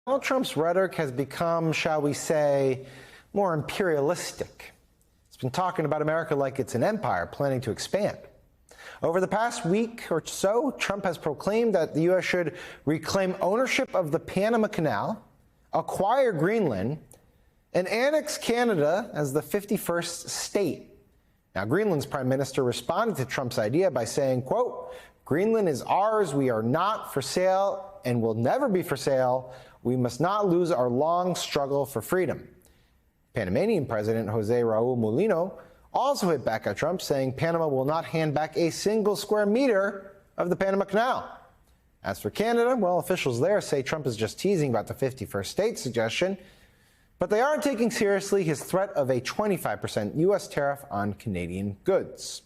Donald Trump's rhetoric has become, shall we say, more imperialistic. He's been talking about America like it's an empire planning to expand. Over the past week or so, Trump has proclaimed that the U.S. should reclaim ownership of the Panama Canal, acquire Greenland, and annex Canada as the 51st state. Now, Greenland's prime minister responded to Trump's idea by saying, quote, "Greenland is ours. We are not for sale and will never be for sale. We must not lose our long struggle for freedom." Panamanian President Jose Raul Mulino also hit back at Trump, saying Panama will not hand back a single square meter of the Panama Canal. As for Canada, well, officials there say Trump is just teasing about the 51st state suggestion, but they aren't taking seriously his threat of a 25% U.S. tariff on Canadian goods.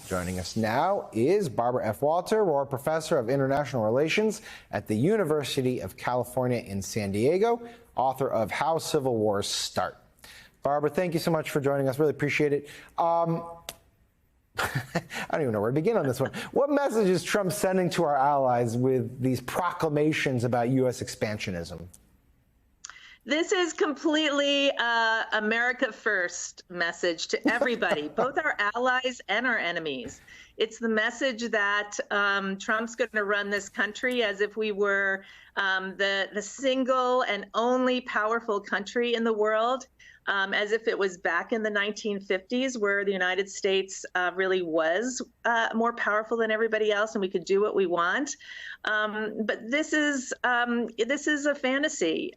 Joining us now is Barbara F. Walter, Rohr Professor of International Relations at the University of California in San Diego, author of How Civil Wars Start. Barbara, thank you so much for joining us. Really appreciate it. I don't even know where to begin on this one. What message is Trump sending to our allies with these proclamations about U.S. expansionism? This is completely America first message to everybody, both our allies and our enemies. It's the message that Trump's going to run this country as if we were the single and only powerful country in the world, as if it was back in the 1950s where the United States really was more powerful than everybody else and we could do what we want. But this is a fantasy.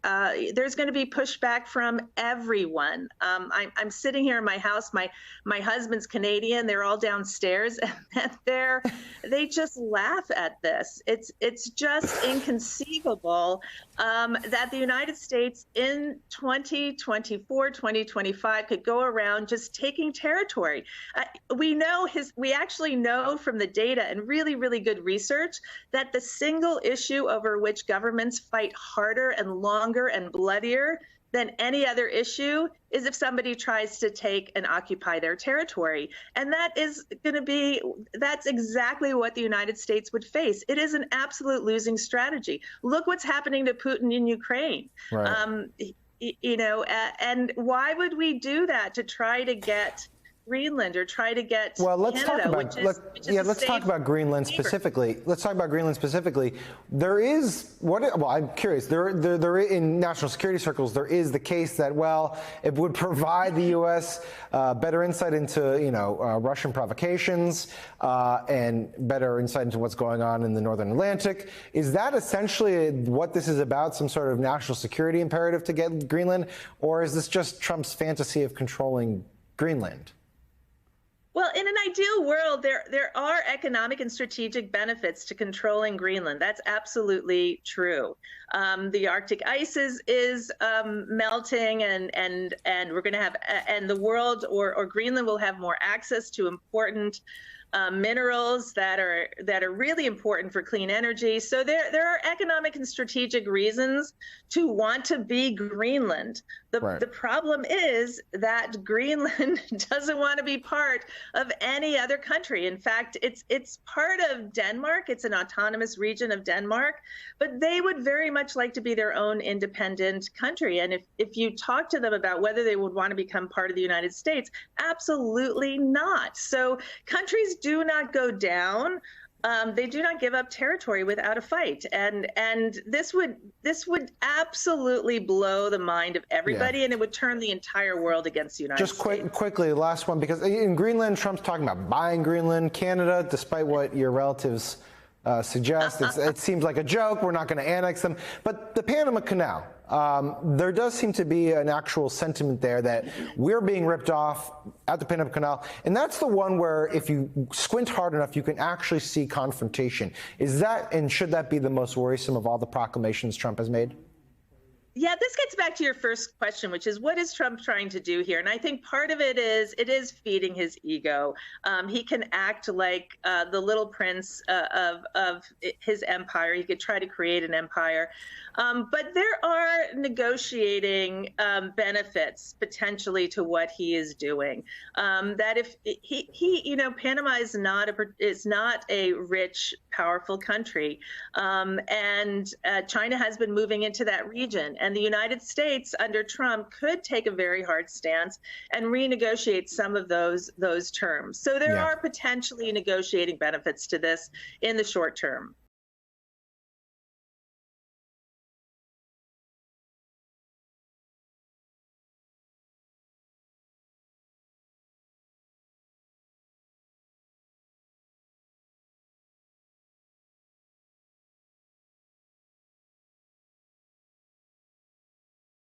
There's going to be pushback from everyone. I'm sitting here in my house. My husband's Canadian. They're all downstairs, and they just laugh at this. It's just inconceivable that the United States in 2024, 2025 could go around just taking territory. We actually know from the data and really, really good research that the single issue over which governments fight harder and longer and bloodier than any other issue is if somebody tries to take and occupy their territory. And that's exactly what the United States would face. It is an absolute losing strategy. Look what's happening to Putin in Ukraine. Right. And why would we do that to try to get Greenland or try to get Canada, let's talk about Greenland specifically. Let's talk about Greenland specifically. There is I'm curious. There in national security circles, there is the case that it would provide the U.S. Better insight into Russian provocations and better insight into what's going on in the Northern Atlantic. Is that essentially what this is about? Some sort of national security imperative to get Greenland, or is this just Trump's fantasy of controlling Greenland? Well, in an ideal world, there are economic and strategic benefits to controlling Greenland. That's absolutely true. The Arctic ice is melting, and we're going to have, and the world or Greenland will have more access to important minerals that are really important for clean energy. So there are economic and strategic reasons to want to be Greenland. The problem is that Greenland doesn't want to be part of any other country. In fact, it's part of Denmark. It's an autonomous region of Denmark, but they would very much like to be their own independent country. And if you talk to them about whether they would want to become part of the United States, absolutely not. So countries do not go down. They do not give up territory without a fight, and this would absolutely blow the mind of everybody, and it would turn the entire world against the United States. Just quickly, last one, because in Greenland, Trump's talking about buying Greenland. Canada, despite what your relatives suggest, it seems like a joke. We're not going to annex them. But the Panama Canal, there does seem to be an actual sentiment there that we're being ripped off at the Panama Canal. And that's the one where if you squint hard enough, you can actually see confrontation. Is that, and should that be the most worrisome of all the proclamations Trump has made? Yeah, this gets back to your first question, which is what is Trump trying to do here? And I think part of it is feeding his ego. He can act like the little prince of his empire. He could try to create an empire. But there are negotiating benefits potentially to what he is doing. That if Panama is not a rich, powerful country, and China has been moving into that region, and the United States under Trump could take a very hard stance and renegotiate some of those terms. So there are potentially negotiating benefits to this in the short term.